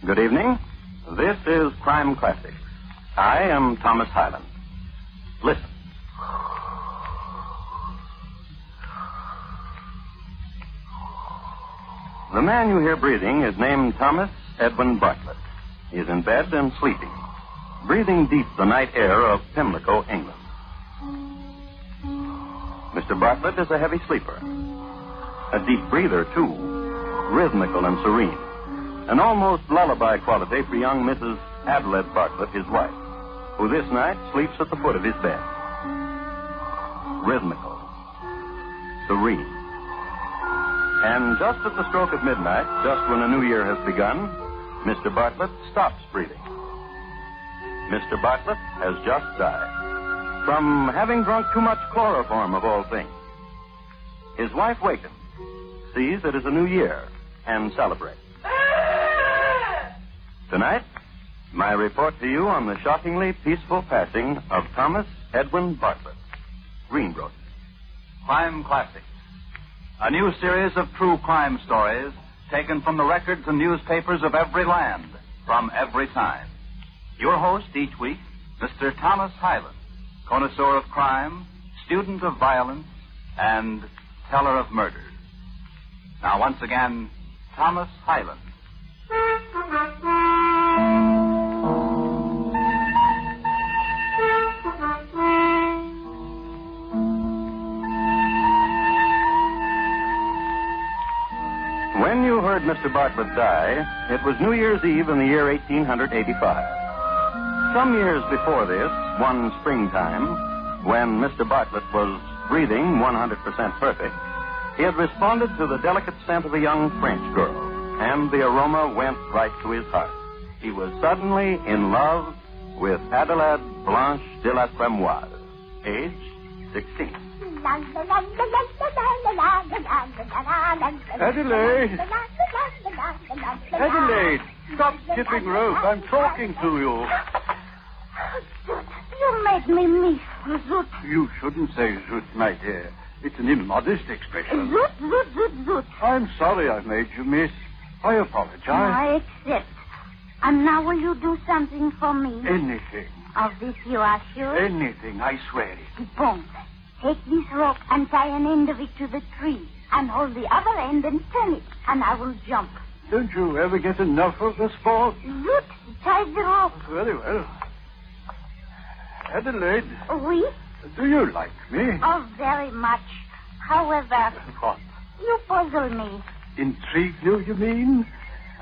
Good evening. This is Crime Classics. I am Thomas Hyland. Listen. The man you hear breathing is named Thomas Edwin Bartlett. He is in bed and sleeping, breathing deep the night air of Pimlico, England. Mr. Bartlett is a heavy sleeper, a deep breather, too, rhythmical and serene, an almost lullaby quality for young Mrs. Adelaide Bartlett, his wife, who this night sleeps at the foot of his bed. Rhythmical, serene. And just at the stroke of midnight, just when a new year has begun, Mr. Bartlett stops breathing. Mr. Bartlett has just died from having drunk too much chloroform, of all things. His wife wakens, sees it is a new year, and celebrates. Tonight, my report to you on the shockingly peaceful passing of Thomas Edwin Bartlett, greengrocer. Crime Classics, a new series of true crime stories taken from the records and newspapers of every land, from every time. Your host each week, Mr. Thomas Hyland, connoisseur of crime, student of violence, and teller of murders. Now, once again, Thomas Hyland. When you heard Mr. Bartlett die, it was New Year's Eve in the year 1885. Some years before this, one springtime, when Mr. Bartlett was breathing 100% perfect, he had responded to the delicate scent of a young French girl, and the aroma went right to his heart. He was suddenly in love with Adelaide Blanche de la Tremoise, age 16. Adelaide! Adelaide! Stop skipping rope. I'm talking to you. You made me miss Zoot. You shouldn't say Zoot, my dear. It's an immodest expression. Zoot. I'm sorry I made you miss. I apologize. I accept. And now will you do something for me? Anything. Of this you are sure? Anything, I swear it. Bon. Take this rope and tie an end of it to the tree. And hold the other end and turn it. And I will jump. Don't you ever get enough of the sport? Zoot, tie the rope. Very well. Adelaide. Oui? Do you like me? Oh, very much. However... What? You puzzle me. Intrigue you mean?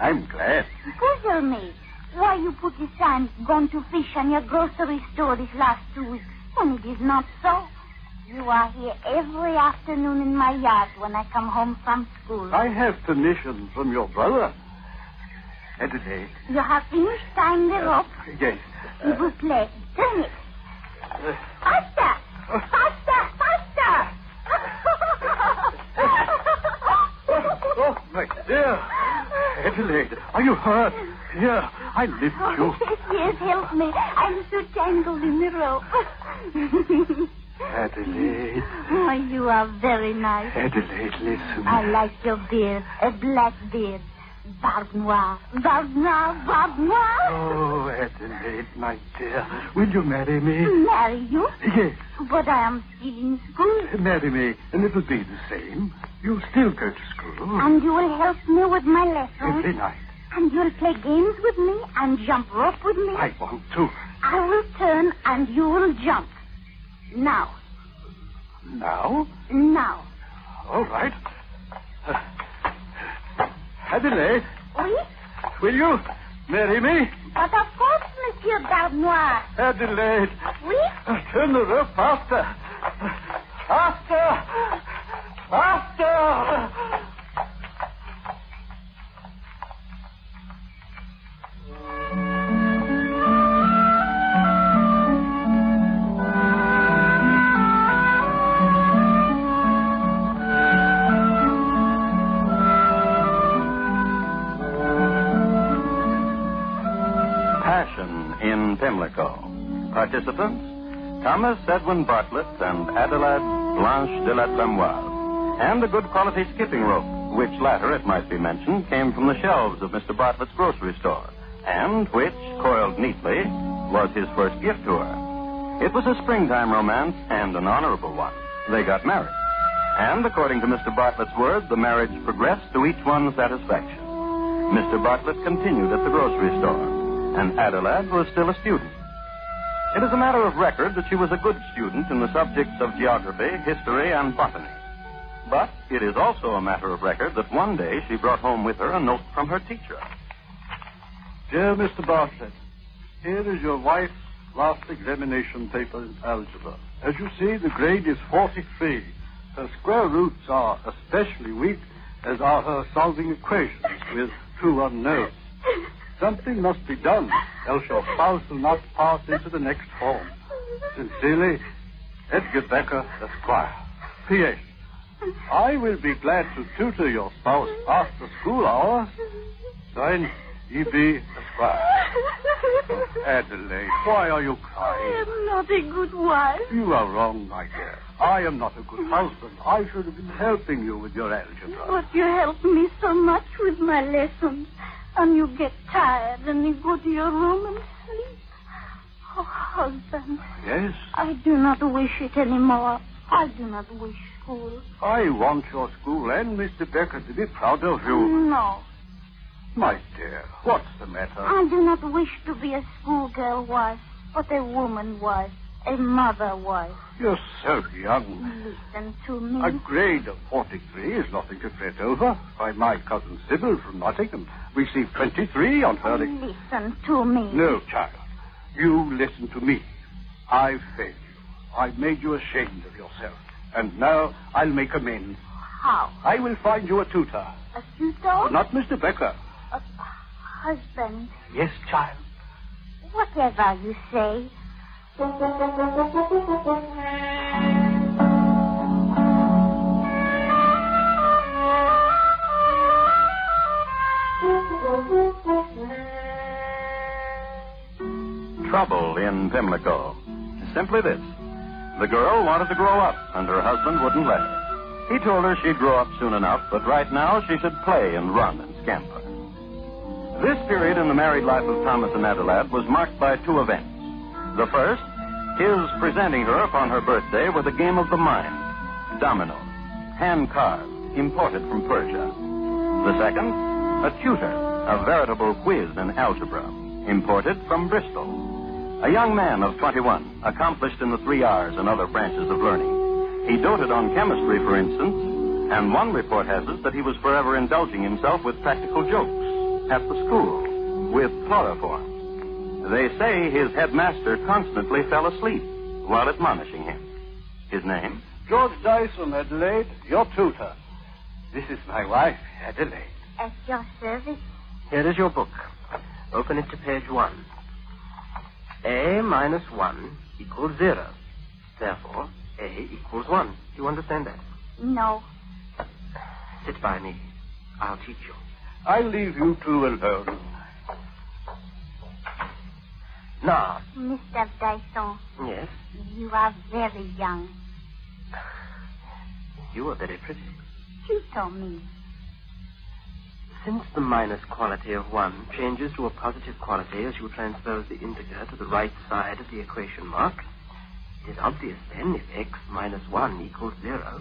I'm glad. Puzzle me. Why you put a sign, gone to fish on your grocery store this last 2 weeks, when it is not so. You are here every afternoon in my yard when I come home from school. I have permission from your brother. Adelaide. You have finished tying the rope? Yes. S'il vous plaît, turn it. Faster! Oh, my dear. Adelaide, are you hurt? Here, I lift you. Yes, help me. I'm so tangled in the rope. Adelaide. Oh, you are very nice. Adelaide, listen. I like your beard, a black beard. Barbe noire. Oh, Adelaide, my dear, will you marry me? Marry you? Yes. But I am still in school. Marry me, and it will be the same. You'll still go to school. And you will help me with my lessons. Every night. And you'll play games with me and jump rope with me. I want to. I will turn and you will jump. Now. Now? Now. All right. Adelaide. Oui? Will you marry me? But of course, Monsieur Barbe Noire. Adelaide. Oui? Turn the rope faster. Faster. Passion in Pimlico. Participants, Thomas Edwin Bartlett and Adelaide Blanche de la Tremoise. And a good quality skipping rope, which latter, it might be mentioned, came from the shelves of Mr. Bartlett's grocery store. and which, coiled neatly, was his first gift to her. It was a springtime romance and an honorable one. They got married. And according to Mr. Bartlett's word, the marriage progressed to each one's satisfaction. Mr. Bartlett continued at the grocery store, and Adelaide was still a student. It is a matter of record that she was a good student in the subjects of geography, history, and botany. But it is also a matter of record that one day she brought home with her a note from her teacher. Dear Mr. Bartlett, here is your wife's last examination paper in algebra. As you see, the grade is 43. Her square roots are especially weak, as are her solving equations with two unknowns. Something must be done, else your spouse will not pass into the next form. Sincerely, Edgar Becker, Esquire. P.S. I will be glad to tutor your spouse after school hours. Signed, E.B. Esquire. Adelaide, why are you crying? I am not a good wife. You are wrong, my dear. I am not a good husband. I should have been helping you with your algebra. But you help me so much with my lessons. And you get tired and you go to your room and sleep. Oh, husband. Yes? I do not wish it anymore. I do not wish school. I want your school and Mr. Becker to be proud of you. No. My dear, what's the matter? I do not wish to be a schoolgirl wife, but a woman wife, a mother wife. You're so young. Listen to me. A grade of 43 is nothing to fret over. By my cousin Sybil from Nottingham received 23 on her... Listen to me. No, child. You listen to me. I've failed you. I've made you ashamed of yourself. And now I'll make amends. How? I will find you a tutor. A tutor? Not Mr. Becker. Husband. Yes, child. Whatever you say. Trouble in Pimlico. Simply this. The girl wanted to grow up, and her husband wouldn't let her. He told her she'd grow up soon enough, but right now she should play and run and scamper. This period in the married life of Thomas and Adelaide was marked by two events. The first, his presenting her upon her birthday with a game of the mind, dominoes, hand cards, imported from Persia. The second, a tutor, a veritable quiz in algebra, imported from Bristol. A young man of 21, accomplished in the 3 R's and other branches of learning. He doted on chemistry, for instance, and one report has it that he was forever indulging himself with practical jokes at the school, with chloroform. They say his headmaster constantly fell asleep while admonishing him. His name? George Dyson, Adelaide, your tutor. This is my wife, Adelaide. At your service. Here is your book. Open it to page 1. A minus 1 equals 0. Therefore, A equals 1. Do you understand that? No. Sit by me. I'll teach you. I'll leave you two alone. Now. Mr. Dyson. Yes? You are very young. You are very pretty. Tutor me. Since the minus quality of 1 changes to a positive quality as you transpose the integer to the right side of the equation mark, it is obvious then if x minus 1 equals 0,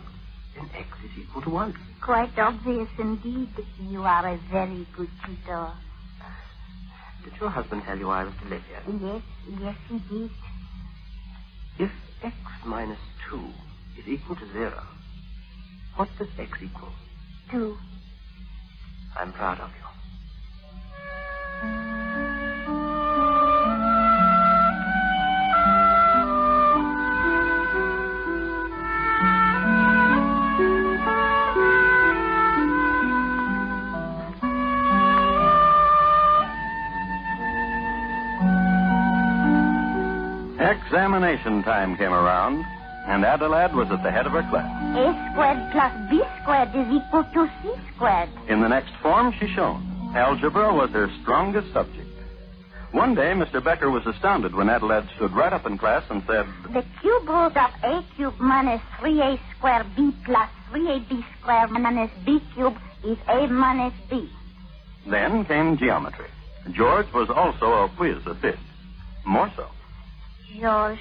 then x is equal to 1. Quite obvious indeed. You are a very good tutor. Did your husband tell you I was to live here? Yes, he did. If x minus 2 is equal to 0, what does x equal? 2. I'm proud of you. Examination time came around, and Adelaide was at the head of her class. A squared plus B squared is equal to C squared. In the next form, she shone. Algebra was her strongest subject. One day, Mr. Becker was astounded when Adelaide stood right up in class and said, The cube root of A cubed minus 3A squared B plus 3AB squared minus B cubed is A minus B. Then came geometry. George was also a whiz at this. More so. George,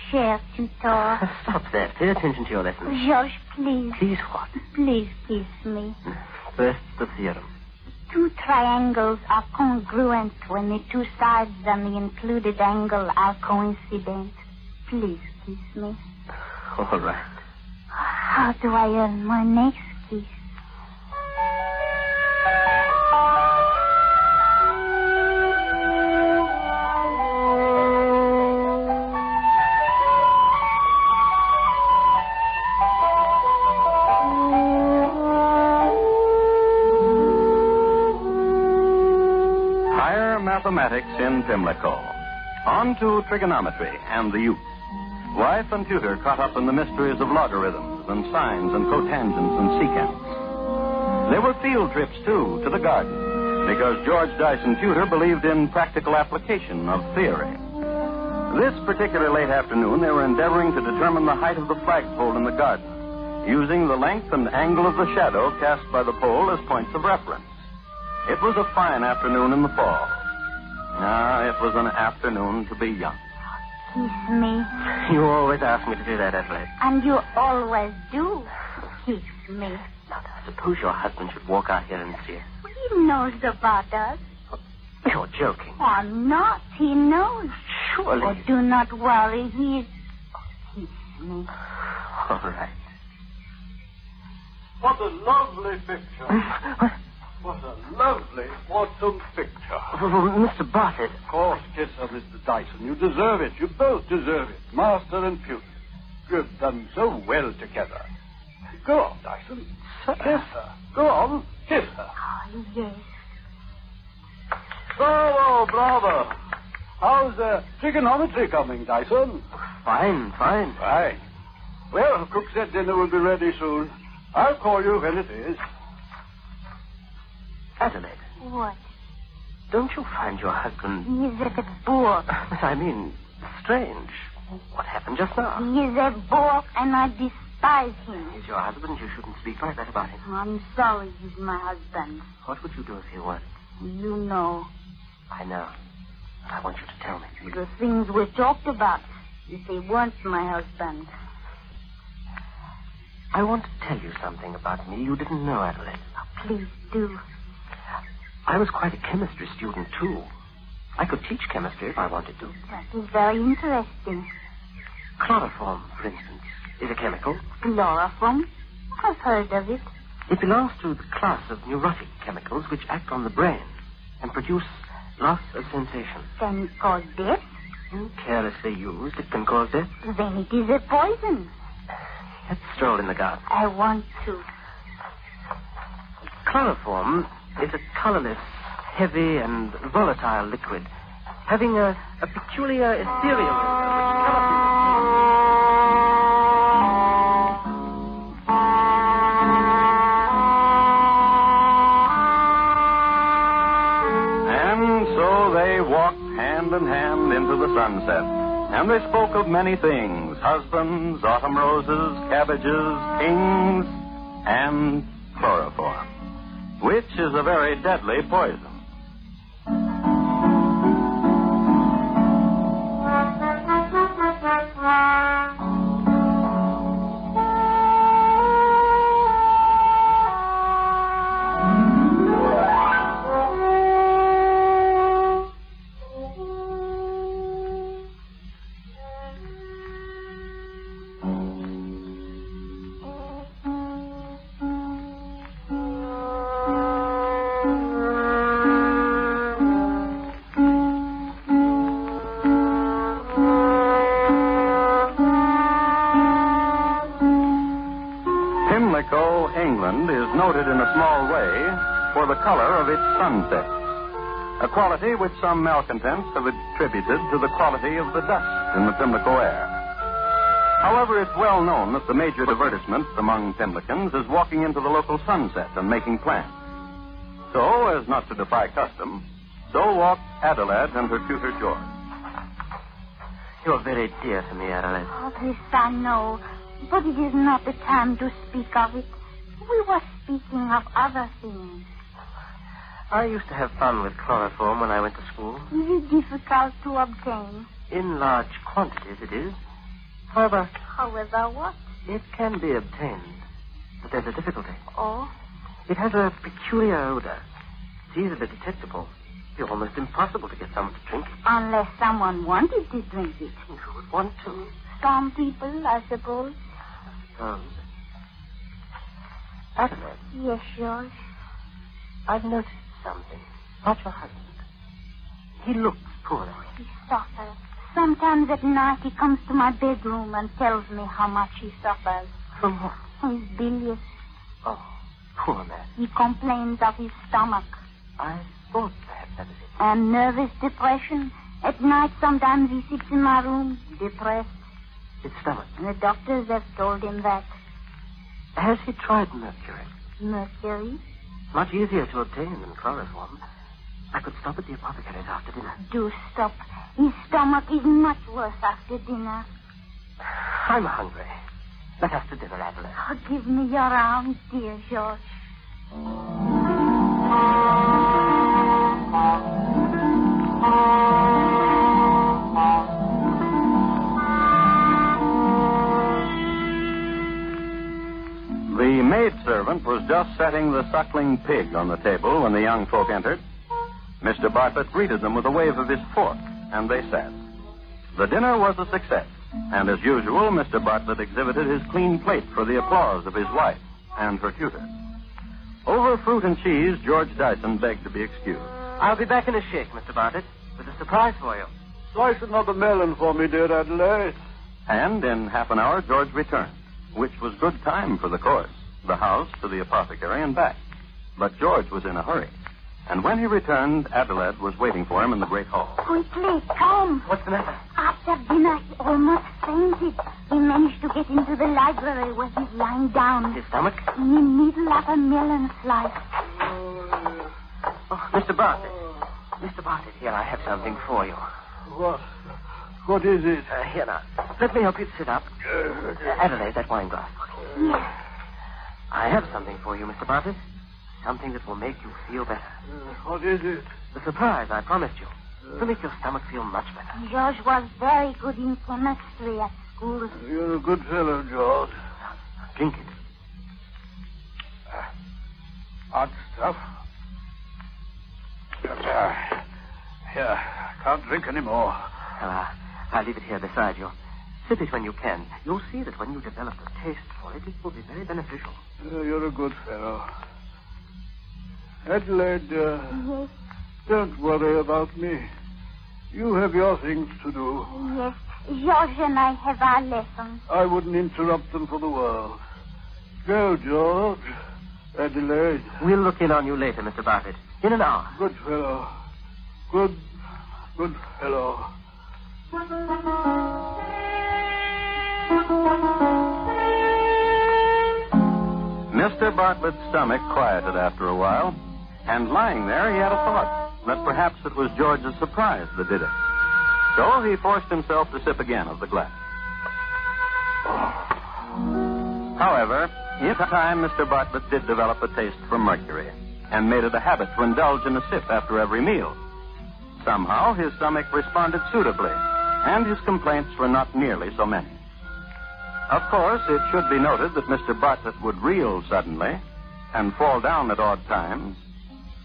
cher tutor. Stop that. Pay attention to your lesson. George, please. Please what? Please kiss me. First, the theorem. Two triangles are congruent when the two sides and the included angle are coincident. Please kiss me. All right. How do I earn my next kiss? Mathematics in Pimlico. On to trigonometry and the youth. Wife and tutor caught up in the mysteries of logarithms and sines and cotangents and secants. There were field trips, too, to the garden, because George Dyson Tutor believed in practical application of theory. This particular late afternoon, they were endeavoring to determine the height of the flagpole in the garden, using the length and angle of the shadow cast by the pole as points of reference. It was a fine afternoon in the fall. It was an afternoon to be young. Kiss me. You always ask me to do that, Edwin. And you always do kiss me. Now, suppose your husband should walk out here and see us. He knows about us. You're joking. I'm not. He knows. Surely. Oh, do not worry. He's... Kiss me. All right. What a lovely picture. What a lovely autumn picture. Oh, Mr. Bartlett. Of course, kiss her, Mr. Dyson. You deserve it. You both deserve it. Master and pupil. You've done so well together. Go on, Dyson. Kiss her. Go on. Kiss her. Oh, yes. Bravo, bravo. How's trigonometry coming, Dyson? Fine. Fine. Well, cook said dinner will be ready soon. I'll call you when it is. Adelaide. What? Don't you find your husband... He is a boor. I mean, strange. What happened just now? He is a boor, and I despise him. He's your husband. You shouldn't speak like that about him. I'm sorry he's my husband. What would you do if he weren't? You know. I know. I want you to tell me. The things we talked about, if he weren't my husband. I want to tell you something about me you didn't know, Adelaide. Oh, please do. I was quite a chemistry student, too. I could teach chemistry if I wanted to. That is very interesting. Chloroform, for instance, is a chemical. Chloroform? I've heard of it. It belongs to the class of neurotic chemicals which act on the brain and produce loss of sensation. Can it cause death? Carelessly used, it can cause death. Then it is a poison. Let's stroll in the garden. I want to. Chloroform is a colorless, heavy, and volatile liquid, having a peculiar ethereal which And so they walked hand in hand into the sunset, and they spoke of many things: husbands, autumn roses, cabbages, kings, and chloroform, which is a very deadly poison. Pimlico, England, is noted in a small way for the color of its sunsets, a quality which some malcontents have attributed to the quality of the dust in the Pimlico air. However, it's well known that the major divertisement among Pimlicans is walking into the local sunset and making plans. So, as not to defy custom, so walked Adelaide and her tutor George. You're very dear to me, Adelaide. Oh, this I know. But it is not the time to speak of it. We were speaking of other things. I used to have fun with chloroform when I went to school. Is it difficult to obtain? In large quantities, it is. However, What? it can be obtained. But there's a difficulty. Oh? It has a peculiar odor. It's easily detectable. It's almost impossible to get someone to drink it. Unless someone wanted to drink it. Who would want to? Some people, I suppose. Adelaide, Yes, George. I've noticed something. Not your husband. He looks poorly. He suffers. Sometimes at night he comes to my bedroom and tells me how much he suffers. From what? He's bilious. Oh, poor man. He complains of his stomach. I thought perhaps that was it. And nervous depression. At night sometimes he sits in my room, depressed. His stomach. And the doctors have told him that. Has he tried mercury? Mercury? Much easier to obtain than chloroform. I could stop at the apothecary's after dinner. Do stop. His stomach is much worse after dinner. I'm hungry. Let us to dinner, Adelaide. Oh, give me your arms, dear George. The maidservant was just setting the suckling pig on the table when the young folk entered. Mr. Bartlett greeted them with a wave of his fork, and they sat. The dinner was a success, and as usual, Mr. Bartlett exhibited his clean plate for the applause of his wife and her tutor. Over fruit and cheese, George Dyson begged to be excused. I'll be back in a shake, Mr. Bartlett, with a surprise for you. Slice another melon for me, dear Adelaide. And in half an hour, George returned, which was good time for the course, the house to the apothecary and back. But George was in a hurry. And when he returned, Adelaide was waiting for him in the great hall. Quickly, come. What's the matter? After dinner, he almost fainted. He managed to get into the library where he's lying down. His stomach? In the middle of a melon slice. Oh, Mr. Bartlett. Mr. Bartlett, here, I have something for you. What is it? Here now. Let me help you sit up. Adelaide, that wine glass. Yes. I have something for you, Mr. Bartlett. Something that will make you feel better. What is it? The surprise I promised you. To make your stomach feel much better. George was very good in chemistry at school. You're a good fellow, George. Drink it. Hot stuff. Here, I can't drink any more. I'll leave it here beside you. Sip it when you can. You'll see that when you develop a taste for it, it will be very beneficial. You're a good fellow. Adelaide, Yes. don't worry about me. You have your things to do. Yes. George and I have our lessons. I wouldn't interrupt them for the world. Go, George. Adelaide. We'll look in on you later, Mr. Bartlett. In an hour. Good fellow. Good fellow. Mr. Bartlett's stomach quieted after a while, and lying there, he had a thought that perhaps it was George's surprise that did it. So he forced himself to sip again of the glass. However, in time, Mr. Bartlett did develop a taste for mercury and made it a habit to indulge in a sip after every meal. Somehow, his stomach responded suitably, and his complaints were not nearly so many. Of course, it should be noted that Mr. Bartlett would reel suddenly and fall down at odd times,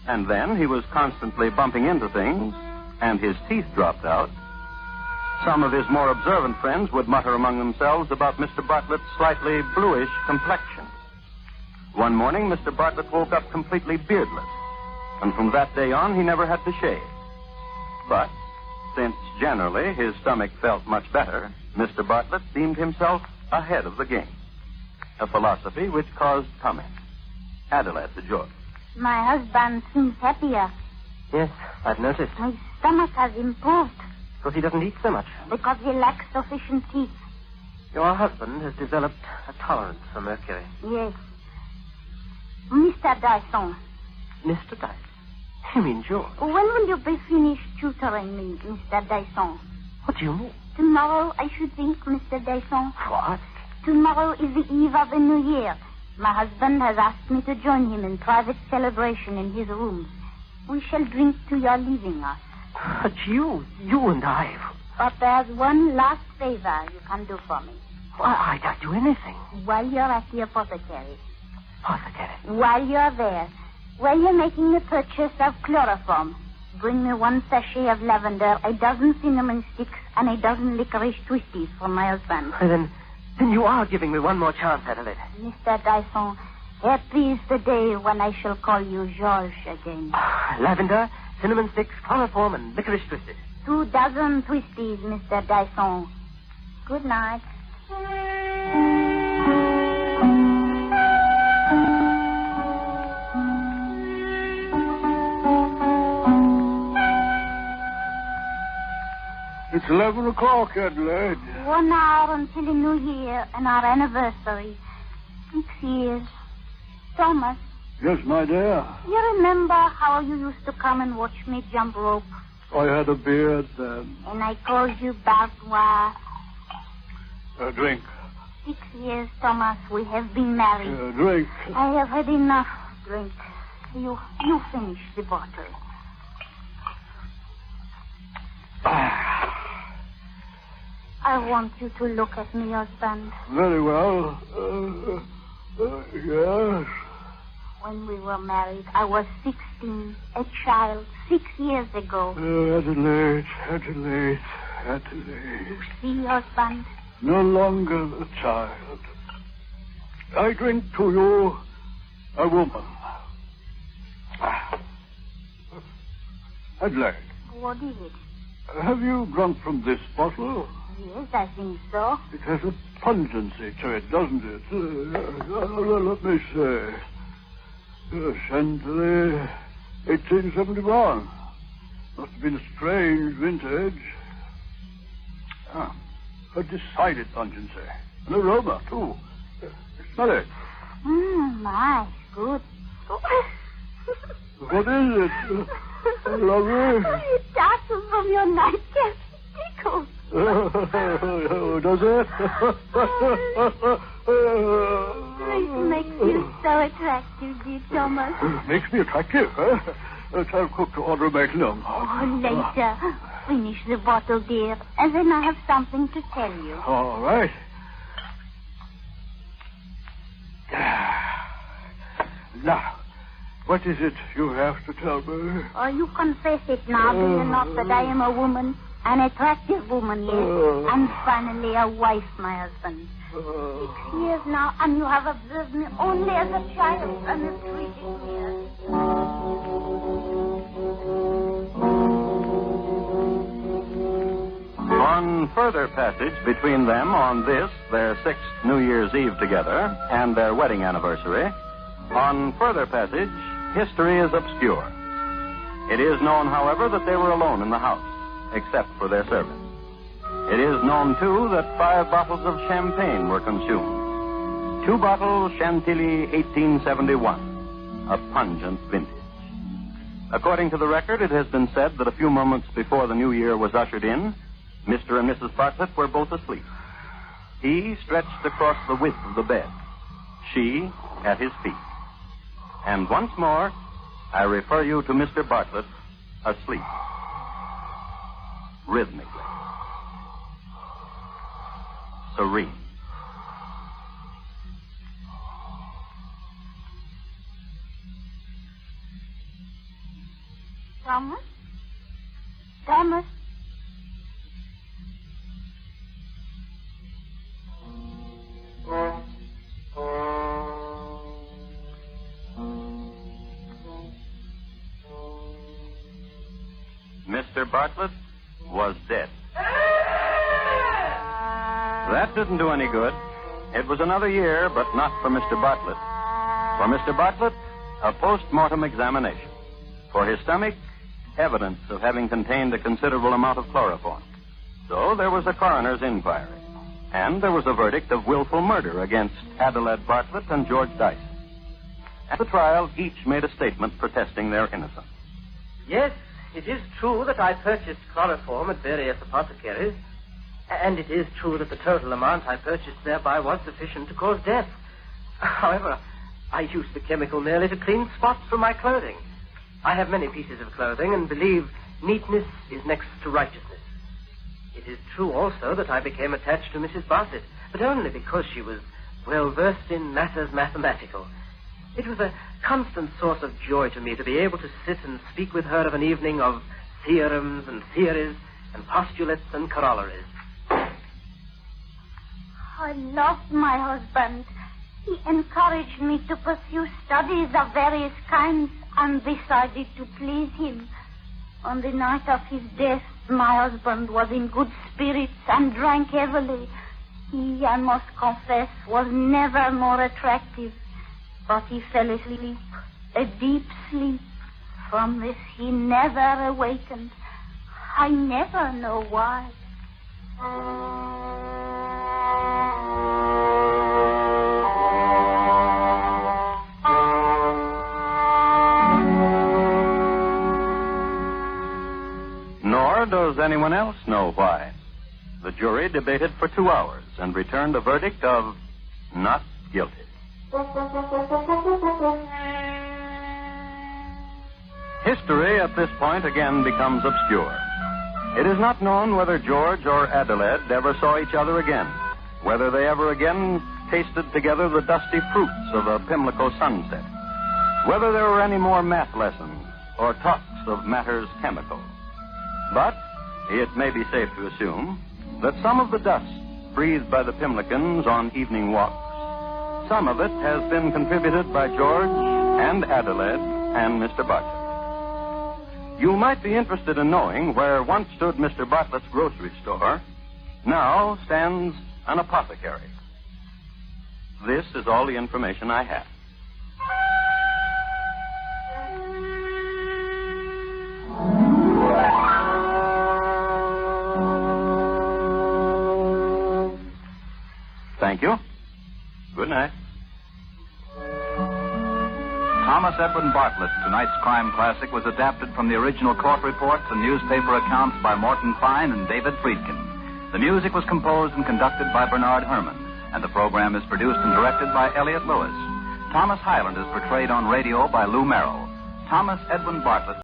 and then he was constantly bumping into things, and his teeth dropped out. Some of his more observant friends would mutter among themselves about Mr. Bartlett's slightly bluish complexion. One morning, Mr. Bartlett woke up completely beardless, and from that day on, he never had to shave. But since generally his stomach felt much better, Mr. Bartlett deemed himself ahead of the game, a philosophy which caused comment. Adelaide to George. My husband seems happier. Yes, I've noticed. His stomach has improved Because he doesn't eat so much. because he lacks sufficient teeth. Your husband has developed a tolerance for mercury. Yes. Mr. Dyson, Mr. Dyson? You mean George? when will you be finished tutoring me, Mr. Dyson? What do you mean? Tomorrow, I should think, Mr. Dyson. What? Tomorrow is the eve of the New Year. My husband has asked me to join him in private celebration in his rooms. We shall drink to your leaving us. But you and I... But there's one last favor you can do for me. Well, I don't do anything. While you're at the apothecary. Apothecary? While you're there, while you're making the purchase of chloroform, bring me 1 sachet of lavender, a dozen cinnamon sticks, and a dozen licorice twisties for my husband. Then you are giving me one more chance, Adelaide. Mr. Dyson, happy is the day when I shall call you George again. Lavender, cinnamon sticks, chloroform, and licorice twisted. 2 dozen twisties, Mr. Dyson. Good night. It's 11 o'clock, Adelaide. 1 hour until the New Year and our anniversary. 6 years. Thomas. Yes, my dear. You remember how you used to come and watch me jump rope? I had a beard then. And I called you Bartlett. Drink. 6 years, Thomas. We have been married. Drink. I have had enough drink. You finish the bottle. I want you to look at me, husband. Very well. Yes. When we were married, I was 16, a child, 6 years ago. Adelaide. You see, husband? No longer a child. I drink to you, a woman. Adelaide. What is it? Have you drunk from this bottle? Yes, I think so. It has a pungency to it, doesn't it? Let me say. Chantilly, 1871. Must have been a strange vintage. A decided pungency. An aroma, too. Smell it. My, good. What is it? Lovely? It darted from your nightcap. Tickles. Does it? It makes you so attractive, dear Thomas. Makes me attractive, huh? Tell cook to order a magnum. Later. Finish the bottle, dear, and then I have something to tell you. All right. Now, what is it you have to tell me? Oh, you confess it now, do you not, that I am a woman, an attractive woman, yes, and finally a wife, my husband. 6 years now, and you have observed me only as a child and have treated me as... On further passage between them on this, their 6th New Year's Eve together, and their wedding anniversary, on further passage, history is obscure. It is known, however, that they were alone in the house, except for their servants. It is known, too, that 5 bottles of champagne were consumed. 2 bottles Chantilly 1871, a pungent vintage. According to the record, it has been said that a few moments before the new year was ushered in, Mr. and Mrs. Bartlett were both asleep. He stretched across the width of the bed, she at his feet. And once more, I refer you to Mr. Bartlett asleep, rhythmically, serene. Thomas? Thomas? Mr. Bartlett was dead. That didn't do any good. It was another year, but not for Mr. Bartlett. For Mr. Bartlett, a post-mortem examination. For his stomach, evidence of having contained a considerable amount of chloroform. So there was a coroner's inquiry. And there was a verdict of willful murder against Adelaide Bartlett and George Dyson. At the trial, each made a statement protesting their innocence. Yes, it is true that I purchased chloroform at various apothecaries, and it is true that the total amount I purchased thereby was sufficient to cause death. However, I used the chemical merely to clean spots from my clothing. I have many pieces of clothing and believe neatness is next to righteousness. It is true also that I became attached to Mrs. Bartlett, but only because she was well versed in matters mathematical. It was a constant source of joy to me to be able to sit and speak with her of an evening of theorems and theories and postulates and corollaries. I loved my husband. He encouraged me to pursue studies of various kinds and decided to please him. On the night of his death, my husband was in good spirits and drank heavily. He, I must confess, was never more attractive. But he fell asleep, a deep sleep. From this he never awakened. I never know why. Nor does anyone else know why. The jury debated for 2 hours and returned a verdict of not guilty. History at this point again becomes obscure. It is not known whether George or Adelaide ever saw each other again, whether they ever again tasted together the dusty fruits of a Pimlico sunset, whether there were any more math lessons or talks of matters chemical. But it may be safe to assume that some of the dust breathed by the Pimlicans on evening walks, some of it has been contributed by George and Adelaide and Mr. Bartlett. You might be interested in knowing where once stood Mr. Bartlett's grocery store, now stands an apothecary. This is all the information I have. Thank you. Good night. Thomas Edwin Bartlett, tonight's crime classic, was adapted from the original court reports and newspaper accounts by Morton Fine and David Friedkin. The music was composed and conducted by Bernard Herrmann, and the program is produced and directed by Elliott Lewis. Thomas Hyland is portrayed on radio by Lou Merrill. Thomas Edwin Bartlett